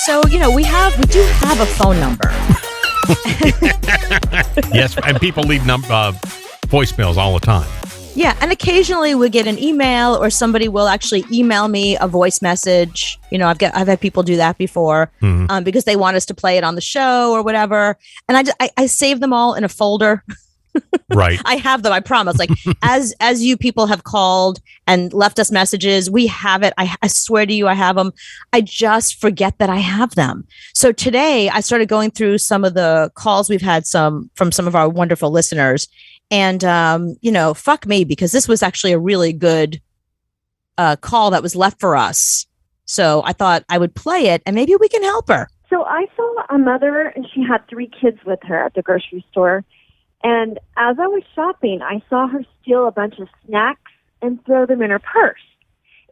So, we do have a phone number. Yes, and people leave voicemails all the time. Yeah, and occasionally we get an email, or somebody will actually email me a voice message. I've had people do that before, because they want us to play it on the show or whatever. And I save them all in a folder. Right. I have them, I promise. Like as you people have called and left us messages, we have it. I swear to you, I have them. I just forget that I have them. So today I started going through some of the calls we've had from some of our wonderful listeners. And, fuck me, because this was actually a really good call that was left for us. So I thought I would play it and maybe we can help her. So I saw a mother and she had 3 kids with her at the grocery store. And as I was shopping, I saw her steal a bunch of snacks and throw them in her purse.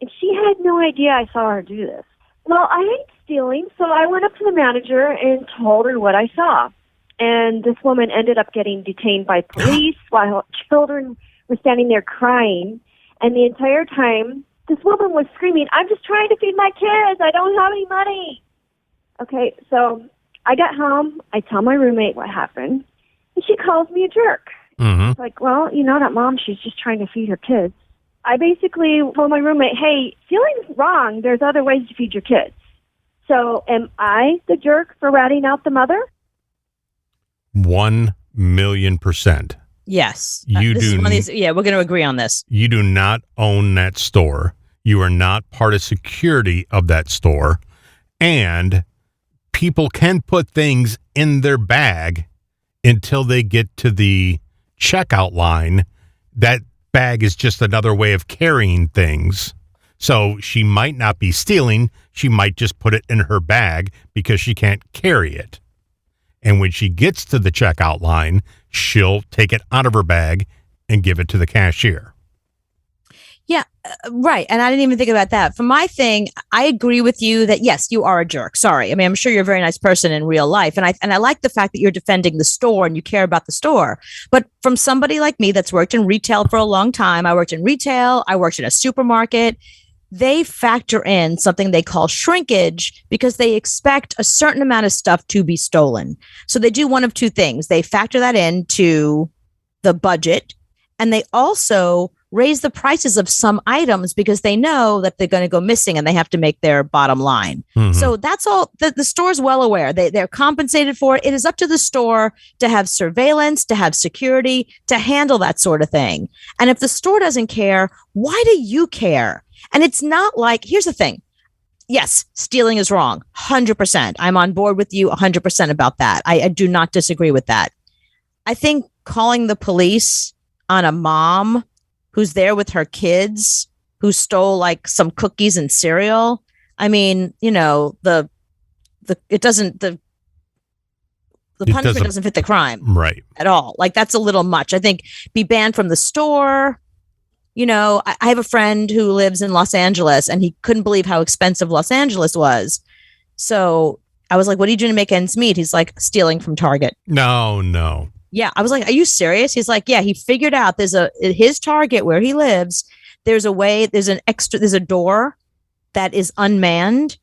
And she had no idea I saw her do this. Well, I hate stealing, so I went up to the manager and told her what I saw. And this woman ended up getting detained by police while children were standing there crying. And the entire time, this woman was screaming, "I'm just trying to feed my kids. I don't have any money." Okay, so I got home. I tell my roommate what happened. And she calls me a jerk. Mm-hmm. It's like, well, that mom, she's just trying to feed her kids. I basically told my roommate, hey, stealing's wrong. There's other ways to feed your kids. So am I the jerk for ratting out the mother? 1,000,000%. Yes. You do. We're going to agree on this. You do not own that store. You are not part of security of that store. And people can put things in their bag until they get to the checkout line. That bag is just another way of carrying things. So she might not be stealing. She might just put it in her bag because she can't carry it. And when she gets to the checkout line, she'll take it out of her bag and give it to the cashier. Yeah, right. And I didn't even think about that. For my thing, I agree with you that, yes, you are a jerk. Sorry. I mean, I'm sure you're a very nice person in real life. And I like the fact that you're defending the store and you care about the store. But from somebody like me that's worked in retail for a long time, I worked in retail, I worked in a supermarket. They factor in something they call shrinkage because they expect a certain amount of stuff to be stolen. So they do one of two things. They factor that into the budget, and they also raise the prices of some items because they know that they're going to go missing and they have to make their bottom line. Mm-hmm. So that's all. The store's well aware. They're compensated for it. It is up to the store to have surveillance, to have security, to handle that sort of thing. And if the store doesn't care, why do you care? And it's not like, here's the thing. Yes, stealing is wrong. 100%. I'm on board with you 100% about that. I do not disagree with that. I think calling the police on a mom who's there with her kids who stole like some cookies and cereal. I mean, the punishment doesn't fit the crime. Right. At all. Like that's a little much. I think be banned from the store. I have a friend who lives in Los Angeles and he couldn't believe how expensive Los Angeles was. So I was like, what are you doing to make ends meet? He's like, stealing from Target. No. Yeah. I was like, are you serious? He's like, yeah, he figured out his Target where he lives. There's a door that is unmanned.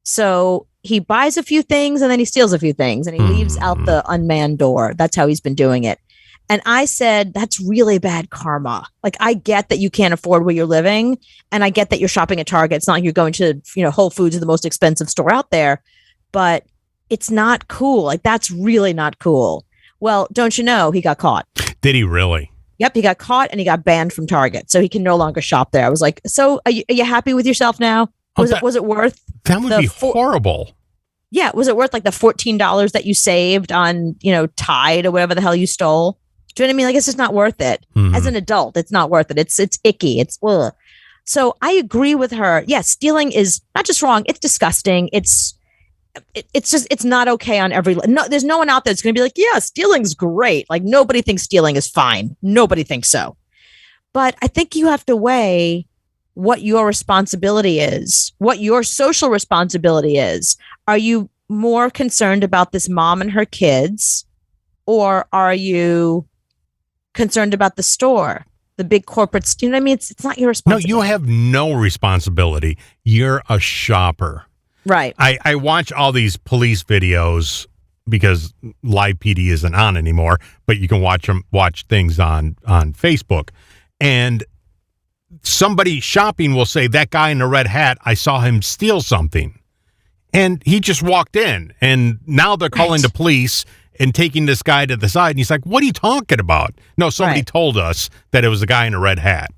So he buys a few things and then he steals a few things and he leaves out the unmanned door. That's how he's been doing it. And I said, that's really bad karma. Like, I get that you can't afford where you're living. And I get that you're shopping at Target. It's not like you're going to, Whole Foods is the most expensive store out there, but it's not cool. Like, that's really not cool. Well, don't you know, he got caught. Did he really? Yep. He got caught and he got banned from Target. So he can no longer shop there. I was like, so are you happy with yourself now? Was it worth? That would be horrible. Yeah. Was it worth like the $14 that you saved on, Tide or whatever the hell you stole? Do you know what I mean? Like, it's just not worth it. Mm-hmm. As an adult, it's not worth it. It's icky. It's ugh. So I agree with her. Yes, stealing is not just wrong. It's disgusting. It's not okay on every. No, there's no one out there that's going to be like, yeah, stealing's great. Like, nobody thinks stealing is fine. Nobody thinks so. But I think you have to weigh what your responsibility is, what your social responsibility is. Are you more concerned about this mom and her kids, or are you concerned about the store, the big corporates? You know what I mean? It's not your responsibility. No, you have no responsibility. You're a shopper. Right. I watch all these police videos because live PD isn't on anymore, but you can watch things on Facebook. And somebody shopping will say, that guy in the red hat, I saw him steal something. And he just walked in. And now they're calling the police and taking this guy to the side. And he's like, what are you talking about? No, somebody told us that it was a guy in a red hat.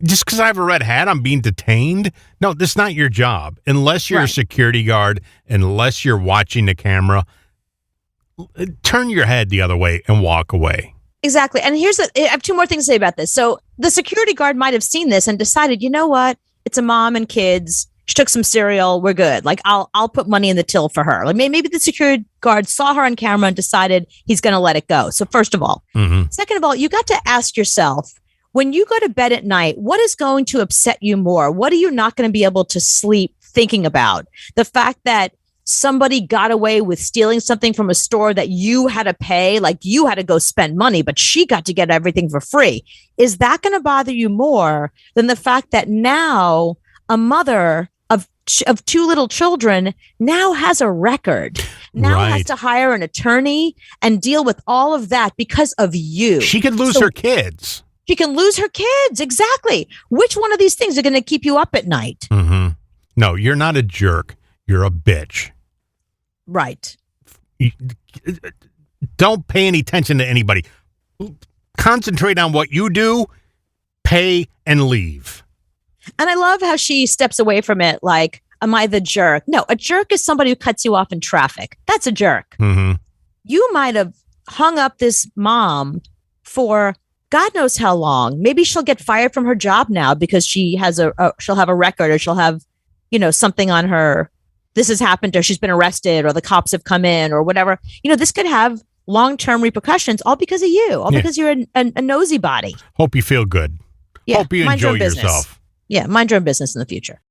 Just because I have a red hat, I'm being detained? No, that's not your job. Unless you're a security guard, unless you're watching the camera, turn your head the other way and walk away. Exactly. And I have two more things to say about this. So the security guard might have seen this and decided, you know what? It's a mom and kids. She took some cereal. We're good. Like, I'll put money in the till for her. Like, maybe the security guard saw her on camera and decided he's going to let it go. So first of all. Second of all, you got to ask yourself, when you go to bed at night, what is going to upset you more? What are you not going to be able to sleep thinking about? The fact that somebody got away with stealing something from a store that you had to pay, like you had to go spend money, but she got to get everything for free. Is that going to bother you more than the fact that now a mother of two little children now has a record, now has to hire an attorney and deal with all of that because of you? She could lose her kids. She can lose her kids. Exactly. Which one of these things are going to keep you up at night? No, you're not a jerk. You're a bitch. Right. Don't pay any attention to anybody. Concentrate on what you do, pay, and leave. And I love how she steps away from it like, am I the jerk? No, a jerk is somebody who cuts you off in traffic. That's a jerk. You might have hung up this mom for God knows how long. Maybe she'll get fired from her job now because she has she'll have a record, or she'll have, something on her. This has happened to her. She's been arrested, or the cops have come in, or whatever. This could have long-term repercussions, all because of you, all because you're a nosy body. Hope you feel good. Yeah, Hope you enjoy yourself. Yeah, mind your own business in the future.